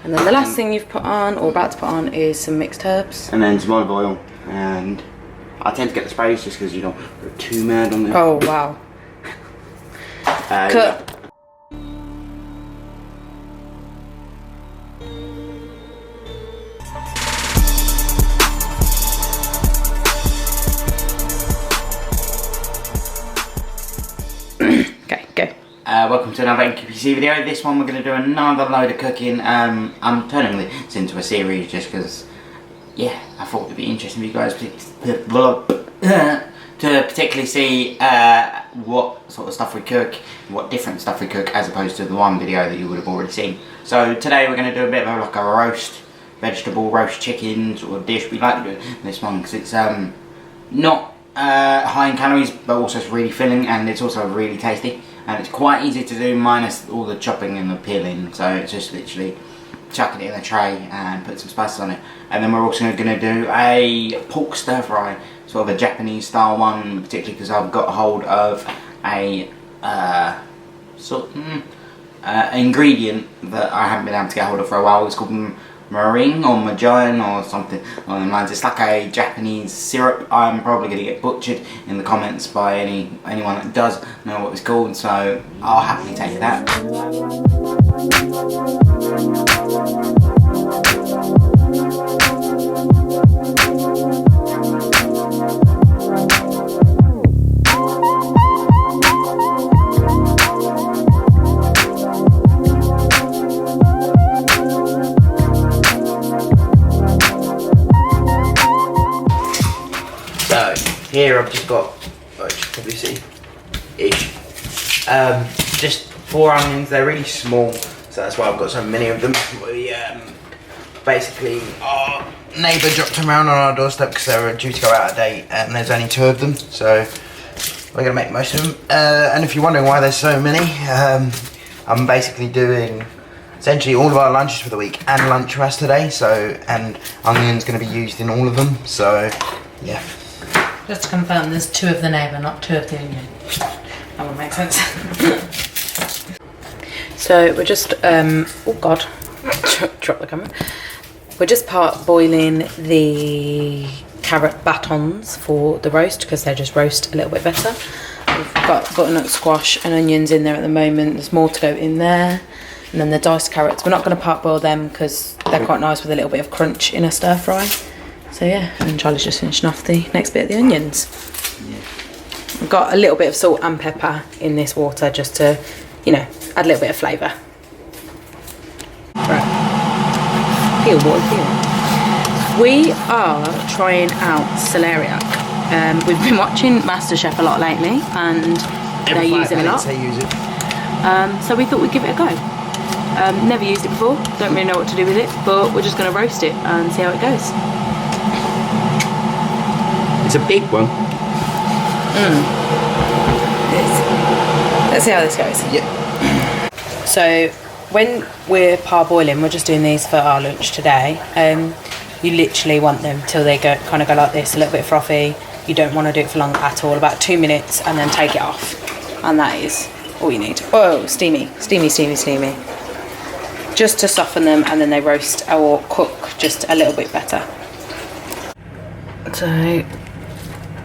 And then the last thing you've put on, or about to put on, is some mixed herbs. And then some olive oil. And I tend to get the sprays just because you don't go too mad on them. Oh, wow. Cut. Okay, go. Welcome to another NQPC video. This one we're going to do another load of cooking. I'm turning this into a series just because, yeah, I thought it'd be interesting for you guys to particularly see what sort of stuff we cook, what different stuff we cook, as opposed to the one video that you would have already seen. So today we're going to do a bit of like a roast vegetable, roast chicken sort of dish. We like to do this one because it's not high in calories, but also it's really filling, and it's also really tasty, and it's quite easy to do minus all the chopping and the peeling. So it's just literally chucking it in a tray and put some spices on it. And then we're also going to do a pork stir fry, sort of a Japanese style one, particularly because I've got hold of a ingredient that I haven't been able to get hold of for a while. It's called meringue or majine or something along the lines. It's like a Japanese syrup. I'm probably going to get butchered in the comments by anyone that does know what it's called, so I'll happily take that. So here I've just got, you should probably see, just 4 onions. They're really small, so that's why I've got so many of them. We basically, our neighbour dropped them around on our doorstep because they were due to go out of date, and there's only 2 of them, so we're going to make most of them. And if you're wondering why there's so many, I'm basically doing essentially all of our lunches for the week and lunch for us today, so, and onion's going to be used in all of them, so yeah. Just to confirm, there's 2 of the neighbour, not 2 of the onion. That would make sense. So we're just, oh god, drop the camera. We're just part boiling the carrot batons for the roast because they just roast a little bit better. We've got butternut squash and onions in there at the moment. There's more to go in there. And then the diced carrots. We're not going to part boil them because they're quite nice with a little bit of crunch in a stir fry. So yeah, and Charlie's just finishing off the next bit of the onions. Yeah. I've got a little bit of salt and pepper in this water just to, you know, add a little bit of flavour. Right. Peel, water, peel. We are trying out celeriac. We've been watching MasterChef a lot lately, and they're using a lot. They use it. So we thought we'd give it a go. Never used it before, don't really know what to do with it, but we're just going to roast it and see how it goes. It's a big one. Let's see how this goes. Yeah. So when we're parboiling, we're just doing these for our lunch today. You literally want them till they go kind of go like this, a little bit frothy. You don't want to do it for long at all, about 2 minutes, and then take it off. And that is all you need. Oh, steamy, steamy, steamy, steamy. Just to soften them, and then they roast or cook just a little bit better. So,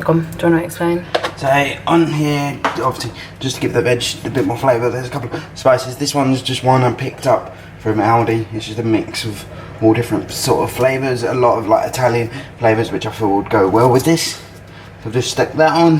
come, do you want to explain? So on here, obviously, just to give the veg a bit more flavour, there's a couple of spices. This one's just one I picked up from Aldi. It's just a mix of all different sort of flavours, a lot of like Italian flavours, which I thought would go well with this. So just stick that on.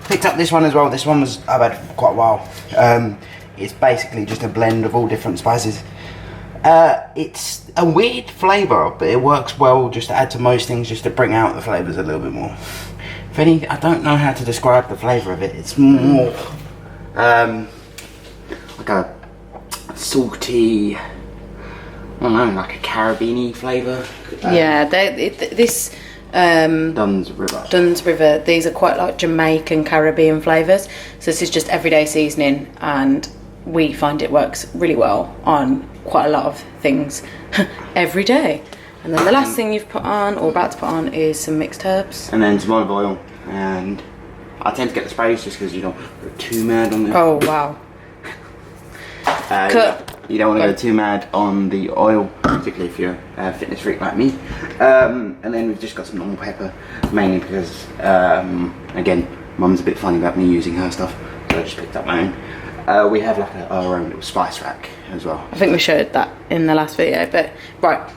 Picked up this one as well. This one I've had for quite a while. It's basically just a blend of all different spices. It's a weird flavour, but it works well just to add to most things, just to bring out the flavours a little bit more. If any, I don't know how to describe the flavour of it. It's more like a salty, I don't know, like a Caribbean-y flavour. Yeah, this Dunn's River. Dunn's River, these are quite like Jamaican Caribbean flavours. So this is just everyday seasoning, and we find it works really well on quite a lot of things every day. And then the last thing you've put on, or about to put on, is some mixed herbs. And then some olive oil. And I tend to get the sprays just because you don't go too mad on them. Oh wow. Cut. You don't want to go too mad on the oil, particularly if you're a fitness freak like me. And then we've just got some normal pepper, mainly because, again, Mum's a bit funny about me using her stuff, so I just picked up my own. We have like our own little spice rack as well. I think we showed that in the last video, but right,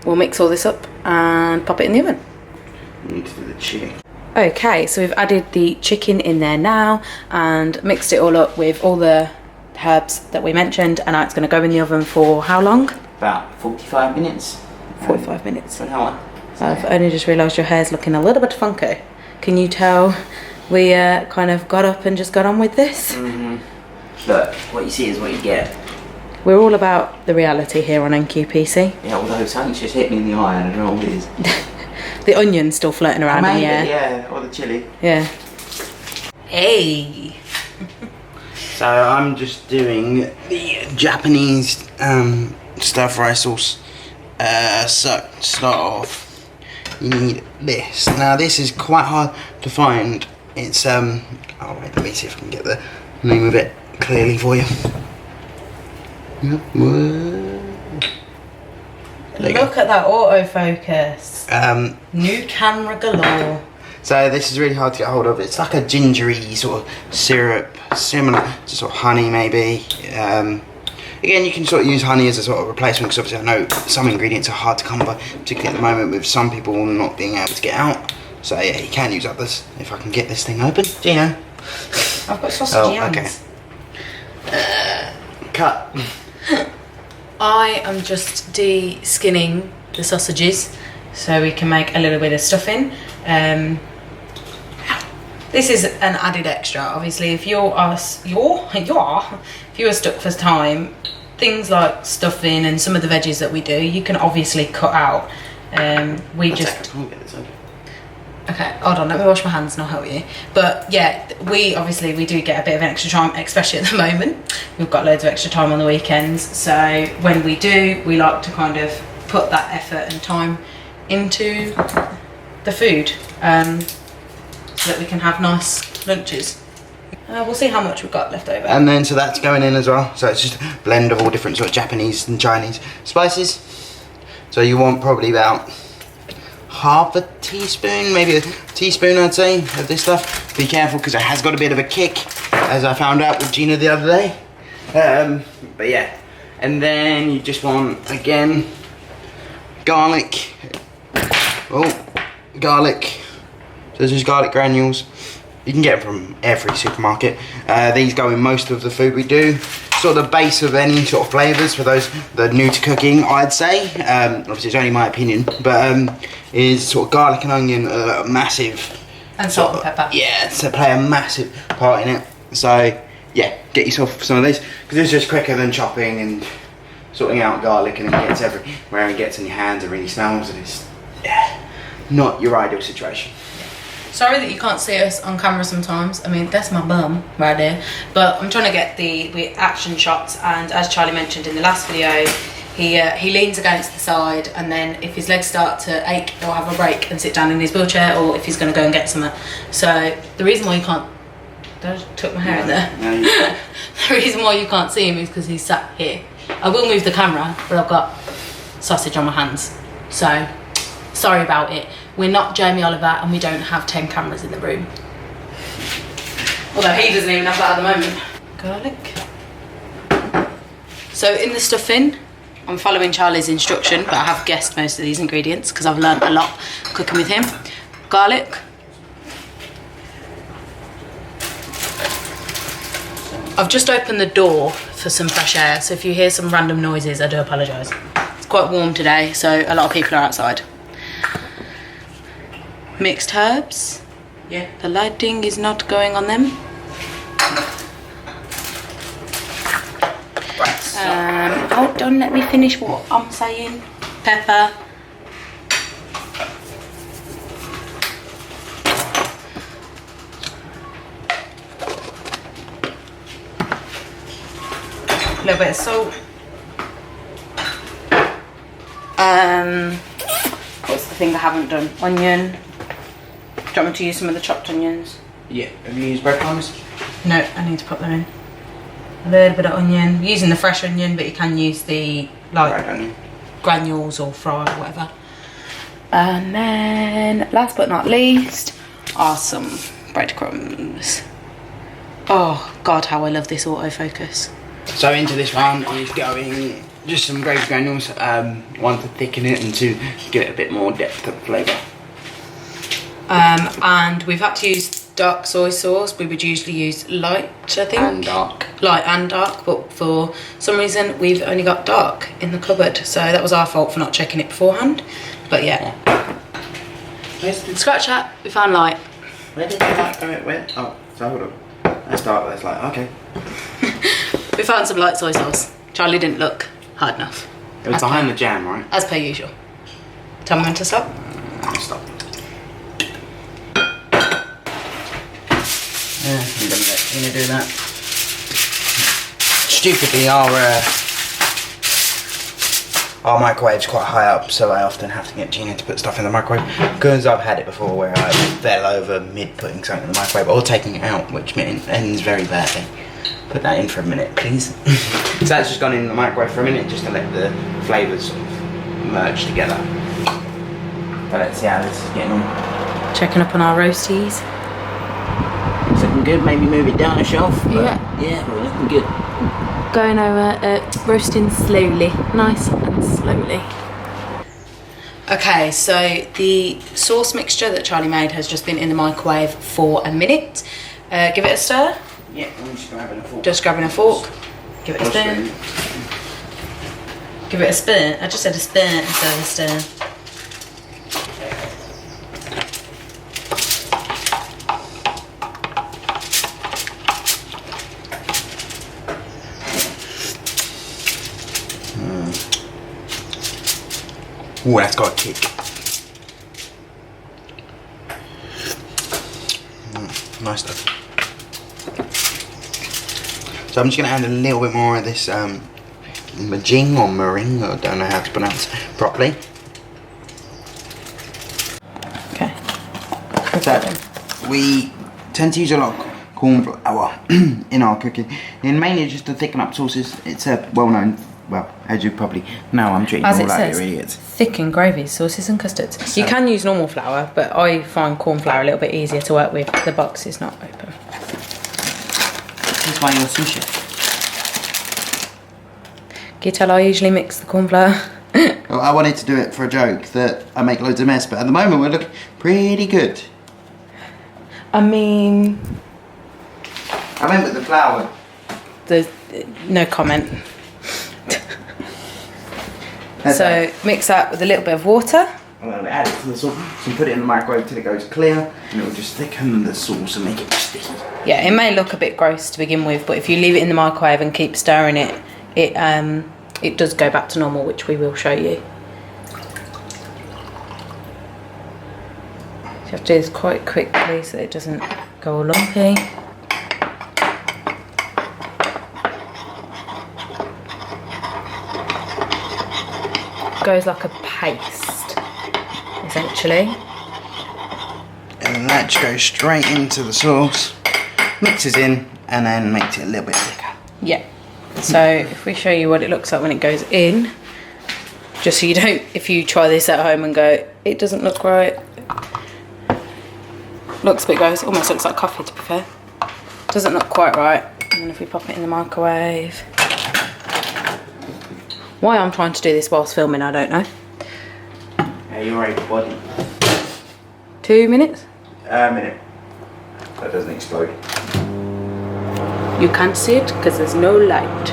we'll mix all this up and pop it in the oven. We need to do the chicken. Okay, so we've added the chicken in there now and mixed it all up with all the herbs that we mentioned, and now it's going to go in the oven for how long? About 45 minutes. 45 minutes. For an hour. I've only just realised your hair's looking a little bit funky. Can you tell we kind of got up and just got on with this? Look, what you see is what you get. We're all about the reality here on NQPC. Yeah, although something's just hit me in the eye and I don't know what it is. The onion's still floating around in the air. Yeah, or the chilli. Yeah. Hey! So I'm just doing the Japanese stir fry sauce. So to start off, you need this. Now this is quite hard to find. It's oh wait, let me see if I can get the name of it clearly for you. Look at that autofocus. New camera galore. So this is really hard to get hold of. It's like a gingery sort of syrup, similar to sort of honey maybe. Again, you can sort of use honey as a sort of replacement, because obviously I know some ingredients are hard to come by, particularly at the moment with some people not being able to get out. So yeah, you can use others. If I can get this thing open. Gino. I've got sausage hands. Okay. Cut. I am just de-skinning the sausages so we can make a little bit of stuffing. This is an added extra. Obviously, if you are stuck for time, things like stuffing and some of the veggies that we do, you can obviously cut out. Okay, hold on, let me wash my hands and I'll help you. But yeah, we do get a bit of an extra time, especially at the moment. We've got loads of extra time on the weekends, so when we do, we like to kind of put that effort and time into the food so that we can have nice lunches. We'll see how much we've got left over. And then, so that's going in as well. So it's just a blend of all different sort of Japanese and Chinese spices. So you want probably about half a teaspoon, maybe a teaspoon I'd say, of this stuff. Be careful because it has got a bit of a kick, as I found out with Gina the other day. But yeah, and then you just want, again, garlic. Oh, garlic. So there's just garlic granules. You can get them from every supermarket. These go in most of the food we do. Sort of the base of any sort of flavours for those that are new to cooking, I'd say. Obviously it's only my opinion, but is sort of garlic and onion a massive... And salt and pepper. Yeah, so play a massive part in it. So yeah, get yourself some of these, because it's just quicker than chopping and sorting out garlic, and it gets everywhere, it gets in your hands, it really smells, and it's not your ideal situation. Sorry that you can't see us on camera sometimes. I mean, that's my bum right there. But I'm trying to get the action shots, and as Charlie mentioned in the last video, he leans against the side, and then if his legs start to ache, he'll have a break and sit down in his wheelchair, or if he's going to go and get something. So the reason why you can't... I just took my hair in there. No, the reason why you can't see him is because he's sat here. I will move the camera, but I've got sausage on my hands. So, sorry about it. We're not Jamie Oliver, and we don't have 10 cameras in the room. Although he doesn't even have that at the moment. Garlic. So in the stuffing, I'm following Charlie's instruction, but I have guessed most of these ingredients because I've learned a lot cooking with him. Garlic. I've just opened the door for some fresh air, so if you hear some random noises, I do apologise. It's quite warm today, so a lot of people are outside. Mixed herbs. Yeah. The lighting is not going on them. Hold on, let me finish what I'm saying. Pepper. A little bit of salt. What's the thing I haven't done? Onion. Do you want me to use some of the chopped onions? Yeah, have you used breadcrumbs? No, I need to put them in. a little bit of onion. Using the fresh onion, but you can use the like granules or fried or whatever. And then last but not least are some breadcrumbs. Oh god, how I love this autofocus. So into this one is going just some gravy granules, one to thicken it and to give it a bit more depth of flavour. And we've had to use dark soy sauce. We would usually use light, I think. And dark. Light and dark, but for some reason we've only got dark in the cupboard. So that was our fault for not checking it beforehand. But yeah. Scratch that, we found light. Where did the light go? Where? Oh, so hold on. That's dark, that's light, okay. We found some light soy sauce. Charlie didn't look hard enough. It was behind the jam, right? As per usual. Tell me when to stop. Stop. Yeah, I'm gonna do that. Stupidly, our microwave's quite high up, so I often have to get Gina to put stuff in the microwave. Because I've had it before where I fell over mid putting something in the microwave or taking it out, which ends very badly. Put that in for a minute, please. So that's just gone in the microwave for a minute, just to let the flavours sort of merge together. But let's see how this is getting on. Checking up on our roasties. It's looking good, maybe move it down a shelf. Yeah. Yeah, we're looking good. Going over, roasting slowly, nice and slowly. Okay, so the sauce mixture that Charlie made has just been in the microwave for a minute. Give it a stir. Yeah, I'm just grabbing a fork. Just grabbing a fork. Give it a spoon. Give it a spoon. I just said a spoon instead of a stir. Ooh, that's got a kick. Nice stuff. So I'm just going to add a little bit more of this meringue or meringue, I don't know how to pronounce it properly. Okay. So we tend to use a lot of corn flour in our cooking, and mainly just to thicken up sauces. It's a well-known, well, as you probably know, I'm treating As all it like says, you're idiots. thick and gravy, sauces and custards. So- You can use normal flour, but I find corn flour a little bit easier to work with. The box is not open. That's why you're a sous chef. Can you tell I usually mix the corn flour? Well, I wanted to do it for a joke that I make loads of mess, but at the moment we're looking pretty good. I mean, I remember the flour. no comment. That's So mix that with a little bit of water. I'm going to add it to the sauce and put it in the microwave till it goes clear, and it will just thicken the sauce and make it sticky. Yeah, it may look a bit gross to begin with, but if you leave it in the microwave and keep stirring it, it does go back to normal, which we will show you. So you have to do this quite quickly so it doesn't go all lumpy. Goes like a paste, essentially. And that just goes straight into the sauce, mixes in, and then makes it a little bit thicker. Yeah. So if we show you what it looks like when it goes in, just so you don't, if you try this at home and go, it doesn't look right. Looks a bit gross, almost looks like coffee to be fair. Doesn't look quite right. And then if we pop it in the microwave. Why I'm trying to do this whilst filming, I don't know. Yeah, you're able body. 2 minutes? A minute. That doesn't explode. You can't see it because there's no light.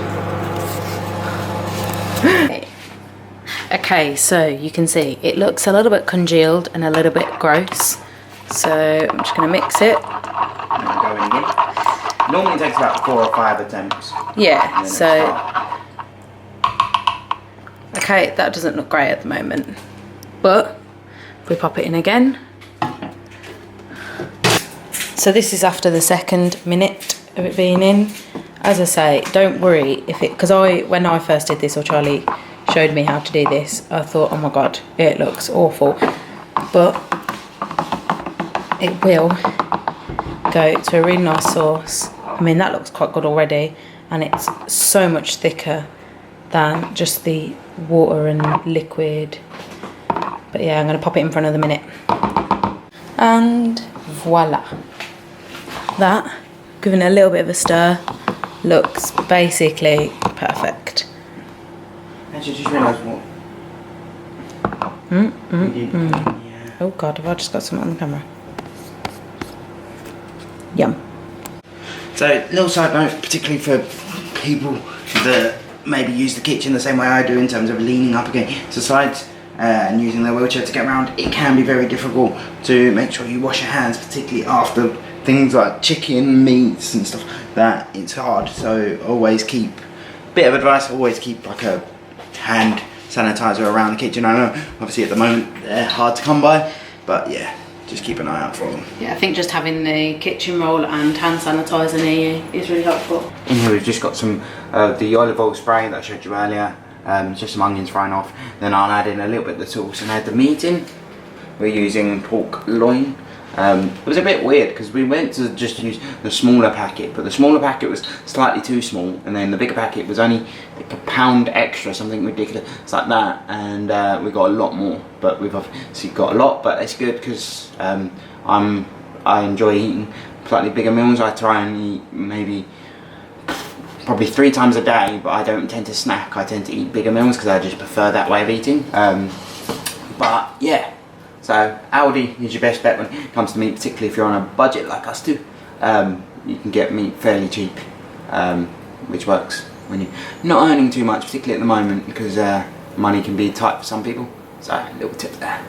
Okay, so you can see it looks a little bit congealed and a little bit gross. So I'm just going to mix it. And then go in again. Normally it takes about 4 or 5 attempts. Yeah, And then so... it'll start. Okay, that doesn't look great at the moment. But if we pop it in again. So this is after the 2nd minute of it being in. As I say, don't worry if it, because when I first did this, or Charlie showed me how to do this, I thought, oh my god, it looks awful. But it will go to a really nice sauce. I mean, that looks quite good already. and it's so much thicker than just the water and liquid. But yeah, I'm going to pop it in for another minute. And voila. That, giving it a little bit of a stir, looks basically perfect. Actually, just realised what. Yeah. Oh God, have I just got something on the camera? Yum. So, little side note, particularly for people that maybe use the kitchen the same way I do in terms of leaning up against the sides and using their wheelchair to get around, it can be very difficult to make sure you wash your hands, particularly after things like chicken, meats and stuff that it's hard. So always keep, bit of advice, always keep like a hand sanitizer around the kitchen. I know obviously at the moment they're hard to come by, but yeah, just keep an eye out for them. Yeah, I think just having the kitchen roll and hand sanitizer near you is really helpful. In here we've just got some the olive oil spray that I showed you earlier, just some onions thrown off. Then I'll add in a little bit of the sauce and add the meat in. We're using pork loin. It was a bit weird because we went to just use the smaller packet, but the smaller packet was slightly too small, and then the bigger packet was only like a pound extra, something ridiculous like that, and we got a lot more. But we've obviously got a lot, but it's good because I enjoy eating slightly bigger meals. I try and eat maybe probably 3 times a day, but I don't tend to snack. I tend to eat bigger meals because I just prefer that way of eating. But yeah. So Aldi is your best bet when it comes to meat, particularly if you're on a budget like us do. You can get meat fairly cheap, which works when you're not earning too much, particularly at the moment, because money can be tight for some people. So a little tip there.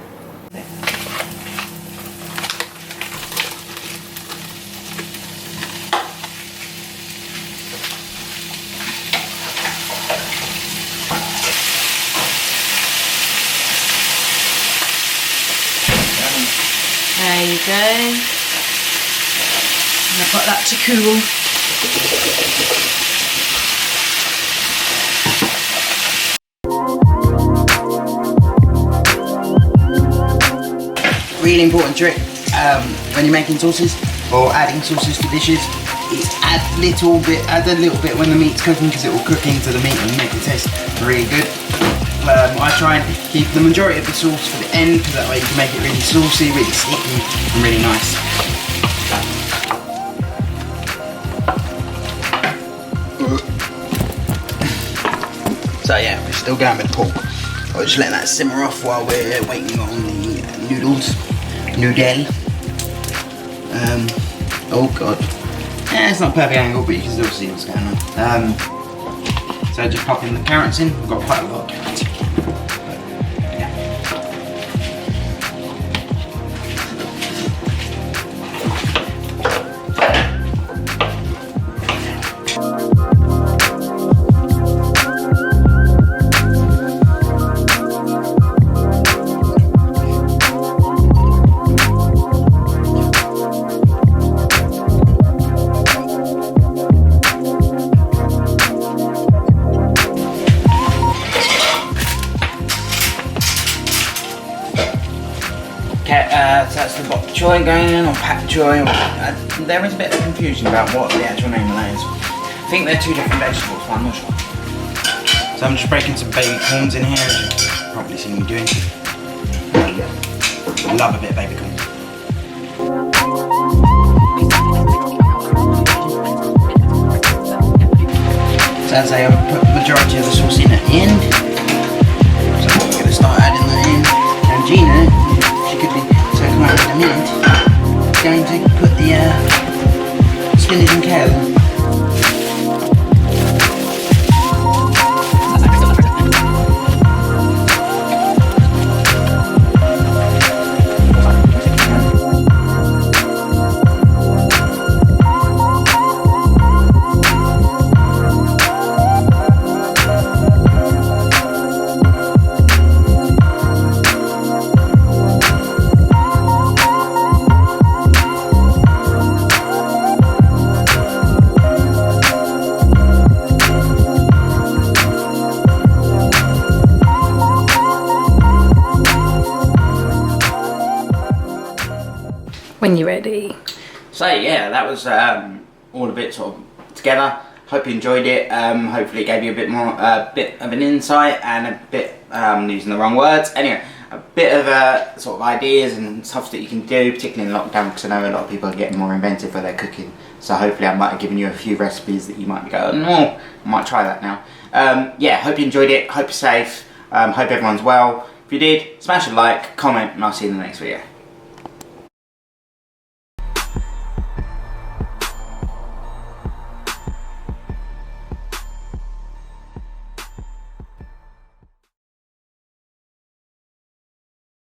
There you go. And I've got that to cool. Really important trick when you're making sauces or adding sauces to dishes is add a little bit when the meat's cooking, because it will cook into the meat and make it taste really good. I try and keep the majority of the sauce for the end, because that way you can make it really saucy, really sticky and really nice. So yeah, we're still going with pork. I'll just let that simmer off while we're waiting on the noodles. Noodle. Oh god. Yeah, it's not a perfect angle, but you can still see what's going on. So just popping the carrots in. We've got quite a lot of carrots. So that's the bok choy going in, or pak choy. There is a bit of confusion about what the actual name of that is. I think they're 2 different vegetables, but I'm not sure. So I'm just breaking some baby corns in here, as you've probably seen me doing. I love a bit of baby corn. So as I put the majority of the sauce in at the end, so I'm going to start adding that in. And Gina, she could be so quiet in a minute, going to put the spinach and kale in. When you're ready. So yeah, that was all a bit sort of together. Hope you enjoyed it. Hopefully it gave you a bit of an insight and a bit, using the wrong words. Anyway, a bit of sort of ideas and stuff that you can do, particularly in lockdown, because I know a lot of people are getting more inventive for their cooking. So hopefully I might have given you a few recipes that you might be going, oh, I might try that now. Yeah, hope you enjoyed it. Hope you're safe. Hope everyone's well. If you did, smash a like, comment, and I'll see you in the next video.